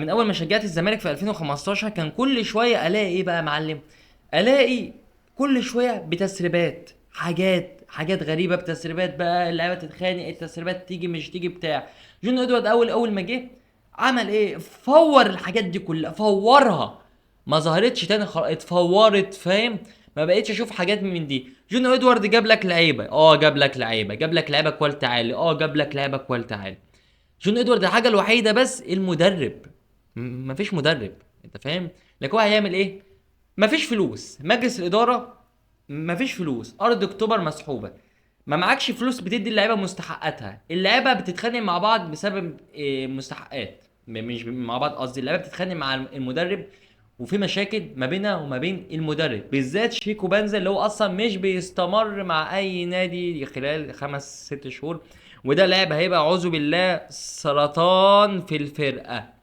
من اول ما شجعت الزمالك في 2015 كان كل شويه الاقي ايه بقى يا معلم، الاقي كل شويه بتسريبات، حاجات غريبه بتسريبات بقى، اللعيبه تتخانق، التسريبات تيجي مش تيجي بتاع. جون ادوارد اول ما جه عمل ايه؟ فور الحاجات دي كلها، فورها، ما ظهرتش تاني، اتفورت، فاهم؟ ما بقيتش اشوف حاجات من دي. جون ادوارد جاب لك لعيبه، جاب لك لعيبه كواليتي عالي، جاب لك لعيبه كواليتي عالي. جون ادوارد الحاجه الوحيده بس المدرب، مفيش مدرب، انت فاهم؟ لكن هو هيعمل ايه؟ مفيش فلوس، مجلس الاداره مفيش فلوس، ارض اكتوبر مسحوبه، ما معكش فلوس بتدي اللعيبه مستحقاتها، اللعيبه بتتخانق مع بعض بسبب مستحقات، مش مع بعض قصدي، اللعيبه بتتخانق مع المدرب، وفي مشاكل ما بينها وما بين المدرب، بالذات شيكو بنزا اللي هو اصلا مش بيستمر مع اي نادي خلال 5 6 شهور، وده لاعب هيبقى اعوذ بالله سرطان في الفرقه.